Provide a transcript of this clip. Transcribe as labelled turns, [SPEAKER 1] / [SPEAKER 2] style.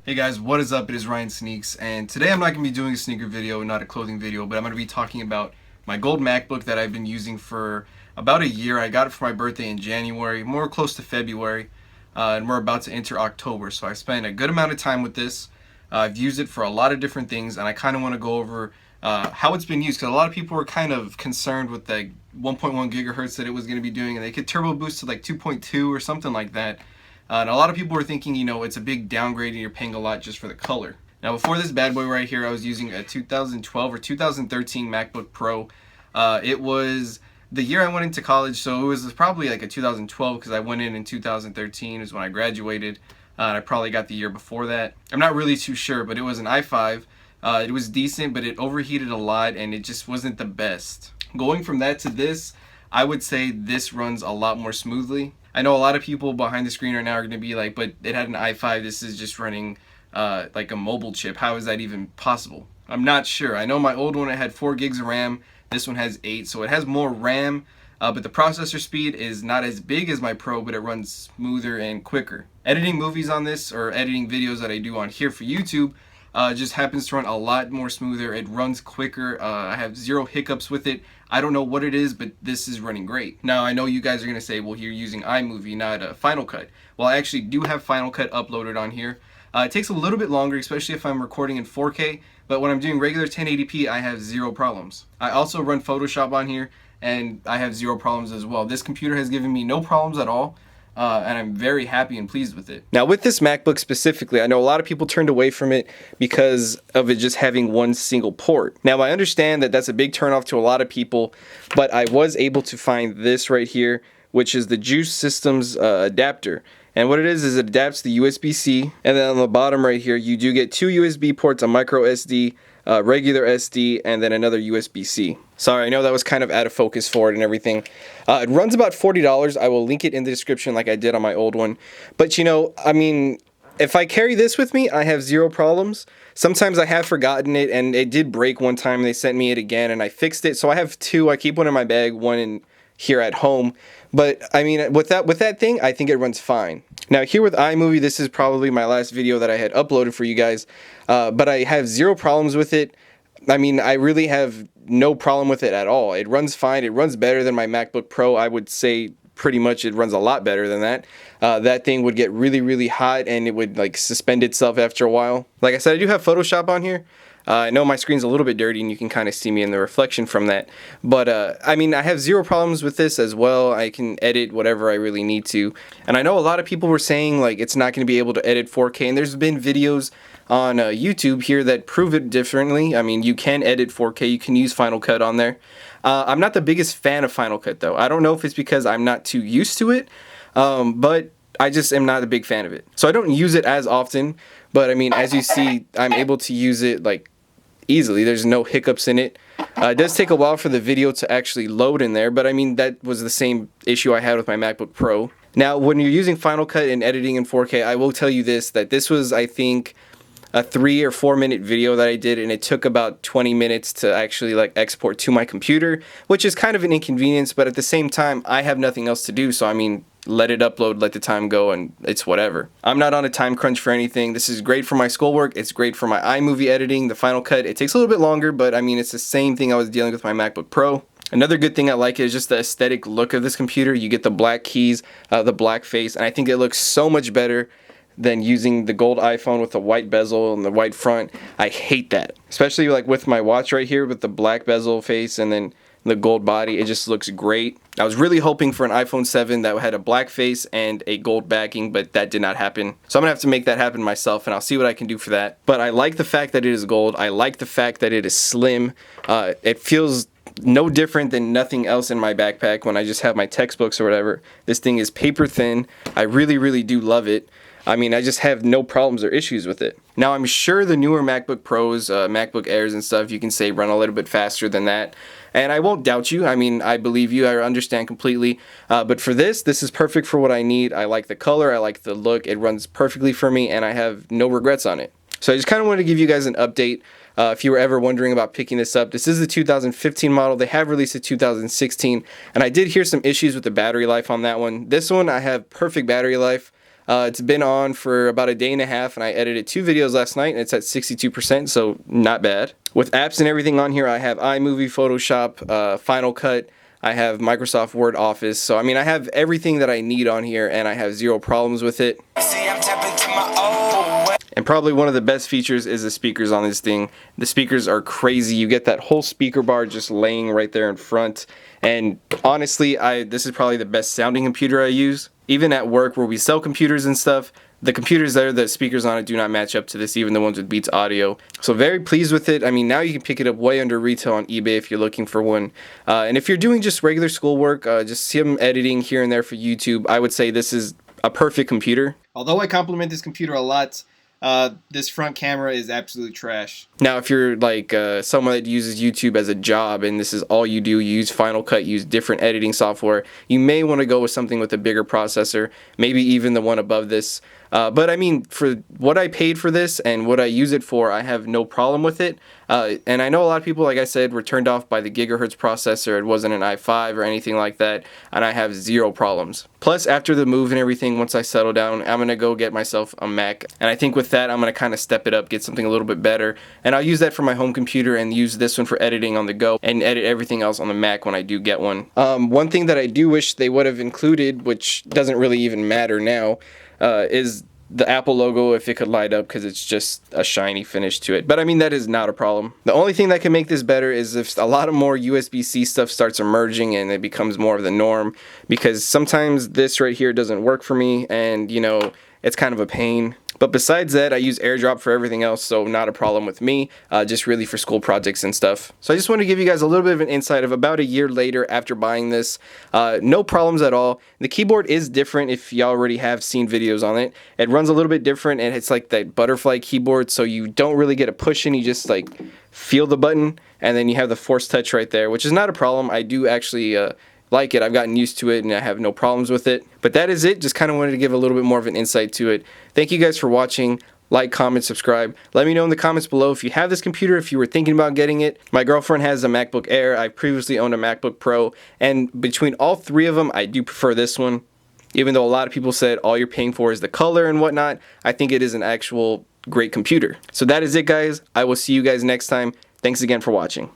[SPEAKER 1] Hey guys, what is up? It is Ryan Sneaks, and today I'm not going to be doing a sneaker video, not a clothing video, but I'm going to be talking about my gold MacBook that I've been using for about a year. I got it for my birthday in January, more close to February, and we're about to enter October, so I spent a good amount of time with this. I've used it for a lot of different things, and I kind of want to go over how it's been used, because a lot of people were kind of concerned with the 1.1 gigahertz that it was going to be doing, and they could turbo boost to like 2.2 or something like that. And a lot of people were thinking, it's a big downgrade and you're paying a lot just for the color. Now, before this bad boy right here, I was using a 2012 or 2013 MacBook Pro. It was the year I went into college, so it was probably like a 2012 because I went in 2013 is when I graduated. And I probably got the year before that. I'm not really too sure, but it was an i5. It was decent, but it overheated a lot and it just wasn't the best. Going from that to this, I would say this runs a lot more smoothly. I know a lot of people behind the screen right now are going to be like, but it had an i5, this is just running like a mobile chip. How is that even possible? I'm not sure. I know my old one, it had 4 gigs of RAM. This one has 8, so it has more RAM, but the processor speed is not as big as my Pro, but it runs smoother and quicker. Editing movies on this, or editing videos that I do on here for YouTube, just happens to run a lot more smoother. It runs quicker. I have 0 hiccups with it. I don't know what it is, but this is running great. Now, I know you guys are going to say, well, you're using iMovie, not Final Cut. Well, I actually do have Final Cut uploaded on here. It takes a little bit longer, especially if I'm recording in 4K, but when I'm doing regular 1080p, I have 0 problems. I also run Photoshop on here, and I have 0 problems as well. This computer has given me no problems at all. And I'm very happy and pleased with it. Now, with this MacBook specifically, I know a lot of people turned away from it because of it just having one single port. Now, I understand that that's a big turnoff to a lot of people, but I was able to find this right here, which is the Juice Systems adapter. And what it is it adapts the USB-C, and then on the bottom right here, you do get 2 USB ports, a micro SD, regular SD, and then another USB-C. Sorry, I know that was kind of out of focus for it and everything. It runs about $40. I will link it in the description like I did on my old one. But if I carry this with me, I have 0 problems. Sometimes I have forgotten it, and it did break one time. They sent me it again, and I fixed it. So I have 2. I keep one in my bag, one in here at home. But with that thing, I think it runs fine. Now, here with iMovie, this is probably my last video that I had uploaded for you guys. But I have 0 problems with it. I really have no problem with it at all. It runs fine. It runs better than my MacBook Pro. I would say pretty much it runs a lot better than that. That thing would get really, really hot, and it would suspend itself after a while. Like I said, I do have Photoshop on here. I know my screen's a little bit dirty, and you can kind of see me in the reflection from that. But, I have 0 problems with this as well. I can edit whatever I really need to. And I know a lot of people were saying, it's not going to be able to edit 4K. And there's been videos on YouTube here that prove it differently. You can edit 4K. You can use Final Cut on there. I'm not the biggest fan of Final Cut, though. I don't know if it's because I'm not too used to it, but I just am not a big fan of it. So I don't use it as often. But, as you see, I'm able to use it, easily. There's no hiccups in it. It does take a while for the video to actually load in there, but that was the same issue I had with my MacBook Pro. Now, when you're using Final Cut and editing in 4K, I will tell you that this was, I think, a 3 or 4 minute video that I did, and it took about 20 minutes to actually export to my computer, which is kind of an inconvenience, but at the same time, I have nothing else to do, so let it upload, let the time go, and it's whatever. I'm not on a time crunch for anything. This is great for my schoolwork. It's great for my iMovie editing, the Final Cut. It takes a little bit longer, but it's the same thing I was dealing with my MacBook Pro. Another good thing I like is just the aesthetic look of this computer. You get the black keys, the black face, and I think it looks so much better than using the gold iPhone with the white bezel and the white front. I hate that. Especially with my watch right here with the black bezel face and then the gold body. It just looks great. I was really hoping for an iPhone 7 that had a black face and a gold backing, but that did not happen. So I'm gonna have to make that happen myself, and I'll see what I can do for that. But I like the fact that it is gold. I like the fact that it is slim. It feels no different than nothing else in my backpack when I just have my textbooks or whatever. This thing is paper thin. I really, really do love it. I just have no problems or issues with it. Now, I'm sure the newer MacBook Pros, MacBook Airs and stuff, you can say run a little bit faster than that. And I won't doubt you. I believe you. I understand completely. But for this is perfect for what I need. I like the color. I like the look. It runs perfectly for me, and I have no regrets on it. So I just kind of wanted to give you guys an update. If you were ever wondering about picking this up, this is the 2015 model. They have released a 2016, and I did hear some issues with the battery life on that one. This one, I have perfect battery life. It's been on for about a day and a half, and I edited 2 videos last night, and it's at 62%, so not bad. With apps and everything on here, I have iMovie, Photoshop, Final Cut. I have Microsoft Word, Office. So I mean, I have everything that I need on here, and I have zero problems with it. And probably one of the best features is the speakers on this thing. The speakers are crazy. You get that whole speaker bar just laying right there in front. And honestly, this is probably the best sounding computer I use. Even at work where we sell computers and stuff, the computers there, the speakers on it do not match up to this, even the ones with Beats Audio. So very pleased with it. I mean, now you can pick it up way under retail on eBay if you're looking for one. And if you're doing just regular schoolwork, just some editing here and there for YouTube, I would say this is a perfect computer. Although I compliment this computer a lot, this front camera is absolute trash. Now, if you're like someone that uses YouTube as a job and this is all you do, you use Final Cut, use different editing software, you may want to go with something with a bigger processor, maybe even the one above this. But I mean, for what I paid for this and what I use it for, I have no problem with it. And I know a lot of people, like I said, were turned off by the gigahertz processor. It wasn't an i5 or anything like that, and I have zero problems. Plus, after the move and everything, once I settle down, I'm going to go get myself a Mac. And I think with that, I'm going to kind of step it up, get something a little bit better. And I'll use that for my home computer and use this one for editing on the go and edit everything else on the Mac when I do get one. One thing that I do wish they would have included, which doesn't really even matter now, is the Apple logo if it could light up, because it's just a shiny finish to it. But I mean, that is not a problem. The only thing that can make this better is if a lot of more USB-C stuff starts emerging and it becomes more of the norm, because sometimes this right here doesn't work for me, and you know, it's kind of a pain. But besides that, I use AirDrop for everything else, so not a problem with me, just really for school projects and stuff. So I just want to give you guys a little bit of an insight of about a year later after buying this. No problems at all. The keyboard is different if you already have seen videos on it. It runs a little bit different, and it's like that butterfly keyboard, so you don't really get a push in, you just like feel the button, and then you have the force touch right there, which is not a problem. I do actually like it. I've gotten used to it and I have no problems with it. But that is it. Just kind of wanted to give a little bit more of an insight to it. Thank you guys for watching. Like, comment, subscribe. Let me know in the comments below if you have this computer, if you were thinking about getting it. My girlfriend has a MacBook Air. I previously owned a MacBook Pro. And between all three of them, I do prefer this one. Even though a lot of people said all you're paying for is the color and whatnot, I think it is an actual great computer. So that is it, guys. I will see you guys next time. Thanks again for watching.